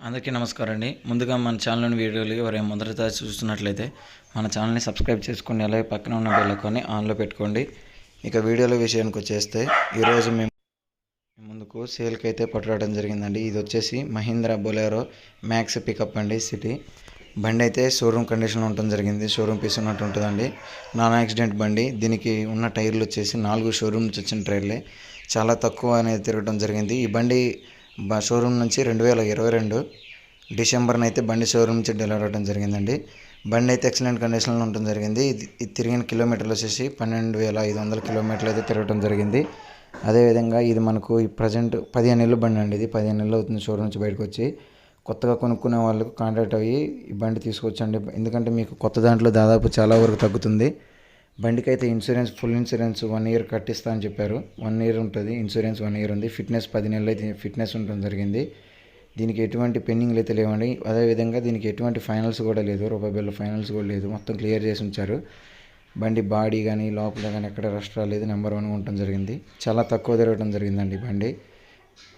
అందరికీ నమస్కారం అండి. ముందుగా మన ఛానల్లోని వీడియోలు ఎవరైనా మొదటిసారి చూస్తున్నట్లయితే మన ఛానల్ని సబ్స్క్రైబ్ చేసుకోండి. అలాగే పక్కన ఉన్న బెల్ ఐకాన్ని ఆన్లో పెట్టుకోండి. ఇక వీడియోల విషయానికి వచ్చేస్తే ఈరోజు మేము ముందుకు సేల్కి అయితే పట్టుకోవడం జరిగిందండి. ఇది వచ్చేసి మహీంద్రా బొలెరో మ్యాక్స్ పికప్ అండి. సిటీ బండి అయితే షోరూమ్ కండిషన్లో ఉండటం జరిగింది. షోరూమ్ పీస్ ఉన్నట్టు ఉంటుందండి. నాన్ యాక్సిడెంట్ బండి. దీనికి ఉన్న టైర్లు వచ్చేసి 4 షోరూమ్ నుంచి వచ్చిన టైర్లే. చాలా తక్కువ అనేది తిరగడం జరిగింది. ఈ బండి షోరూమ్ నుంచి 2022 డిసెంబర్న అయితే బండి షోరూమ్ నుంచి డెలివరీ అవ్వడం జరిగిందండి. బండి అయితే ఎక్సలెంట్ కండిషన్లో ఉండటం జరిగింది. ఇది తిరిగిన కిలోమీటర్లు వచ్చేసి 12,500 కిలోమీటర్లు అయితే తిరగడం జరిగింది. అదేవిధంగా ఇది మనకు ఈ ప్రజెంట్ 15 నెలల బండి అండి. ఇది 15 నెలలు అవుతుంది షోరూమ్ నుంచి బయటకు వచ్చి. కొత్తగా కొనుక్కునే వాళ్ళకు కాంటాక్ట్ అయ్యి ఈ బండి తీసుకొచ్చండి. ఎందుకంటే మీకు కొత్త దాంట్లో దాదాపు చాలా వరకు తగ్గుతుంది. బండికి అయితే ఇన్సూరెన్స్ ఫుల్ ఇన్సూరెన్స్ 1 ఇయర్ కట్టిస్తా అని చెప్పారు. 1 ఇయర్ ఉంటుంది ఇన్సూరెన్స్. 1 ఇయర్ ఉంది. ఫిట్నెస్ 10 నెలలు అయితే ఫిట్నెస్ ఉండడం జరిగింది. దీనికి ఎటువంటి పెండింగ్లు అయితే లేవండి. అదేవిధంగా దీనికి ఎటువంటి ఫైనల్స్ కూడా లేదు. రూపాయి బిల్ల ఫైనల్స్ కూడా లేదు. మొత్తం క్లియర్ చేసి ఉంచారు. బండి బాడీ కానీ లోపల కానీ ఎక్కడ రస్ట్ రాలేదు. నెంబర్ 1 ఉండటం జరిగింది. చాలా తక్కువ తిరగడం జరిగిందండి బండి.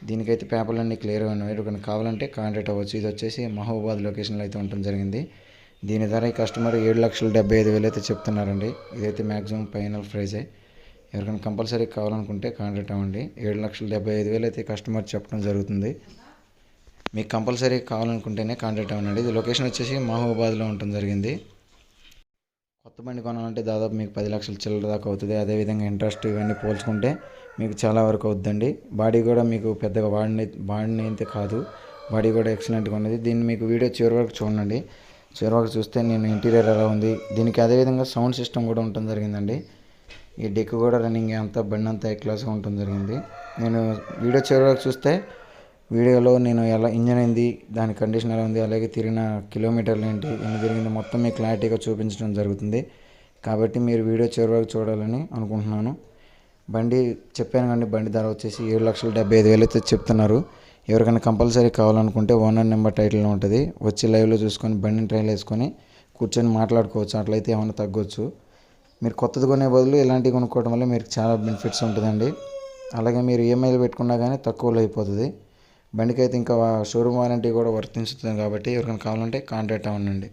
దీనికైతే పేపర్లన్నీ క్లియర్గా ఉన్నాయి. ఎవరికైనా కావాలంటే కాంటాక్ట్ అవ్వచ్చు. ఇది వచ్చేసి మహబూబాబాద్ లొకేషన్లో అయితే ఉండటం జరిగింది. దీని ధర ఈ కస్టమర్ 7,75,000 అయితే చెప్తున్నారండి. ఇదైతే మ్యాక్సిమం ఫైనల్ ప్రైజే. ఎవరికైనా కంపల్సరీ కావాలనుకుంటే కాంటాక్ట్ అవ్వండి. 7,75,000 అయితే కస్టమర్ చెప్పడం జరుగుతుంది. మీకు కంపల్సరీ కావాలనుకుంటేనే కాంటాక్ట్ అవ్వండి. ఇది లొకేషన్ వచ్చేసి మహబూబాబాద్లో ఉండటం జరిగింది. కొత్త బండి కొనాలంటే దాదాపు మీకు 10 లక్షల చిల్లర దాకా అవుతుంది. అదేవిధంగా ఇంట్రెస్ట్ ఇవన్నీ పోల్చుకుంటే మీకు చాలా వరకు అవుతుందండి. బాడీ కూడా మీకు పెద్దగా బాడీ అయితే కాదు. బాడీ కూడా ఎక్సలెంట్గా ఉన్నది. దీన్ని మీకు వీడియో చివరి వరకు చూడండి. చివరి వరకు చూస్తే నేను ఇంటీరియర్ ఎలా ఉంది. దీనికి అదేవిధంగా సౌండ్ సిస్టమ్ కూడా ఉండటం జరిగిందండి. ఈ డెక్ కూడా రన్నింగ్ అంతా బండి అంతా క్లాస్గా ఉండటం జరిగింది. నేను వీడియో చివరి వరకు చూస్తే వీడియోలో నేను ఎలా ఇంజన్ అయింది, దాని కండిషన్ ఎలా ఉంది, అలాగే తిరిగిన కిలోమీటర్లు ఏంటి, ఎన్ని తిరిగింది మొత్తం మీకు క్లారిటీగా చూపించడం జరుగుతుంది. కాబట్టి మీరు వీడియో చివరి వరకు చూడాలని అనుకుంటున్నాను. బండి చెప్పాను కానీ బండి ధర వచ్చేసి 7,75,000 అయితే చెప్తున్నారు. ఎవరికైనా కంపల్సరీ కావాలనుకుంటే ఓనర్ నెంబర్ టైటిల్లో ఉంటుంది. వచ్చి లైవ్లో చూసుకొని బండిని ట్రైల్ వేసుకొని కూర్చొని మాట్లాడుకోవచ్చు. అట్లయితే ఏమైనా తగ్గొచ్చు. మీరు కొత్తది కొనే బదులు ఇలాంటివి కొనుక్కోవడం వల్ల మీకు చాలా బెనిఫిట్స్ ఉంటుందండి. అలాగే మీరు ఈఎంఐలు పెట్టుకున్నా కానీ తక్కువలో అయిపోతుంది. బండికి అయితే ఇంకా షోరూమ్ వారంటీ కూడా వర్తించుతుంది. కాబట్టి ఎవరికైనా కావాలంటే కాంటాక్ట్ అవ్వండి.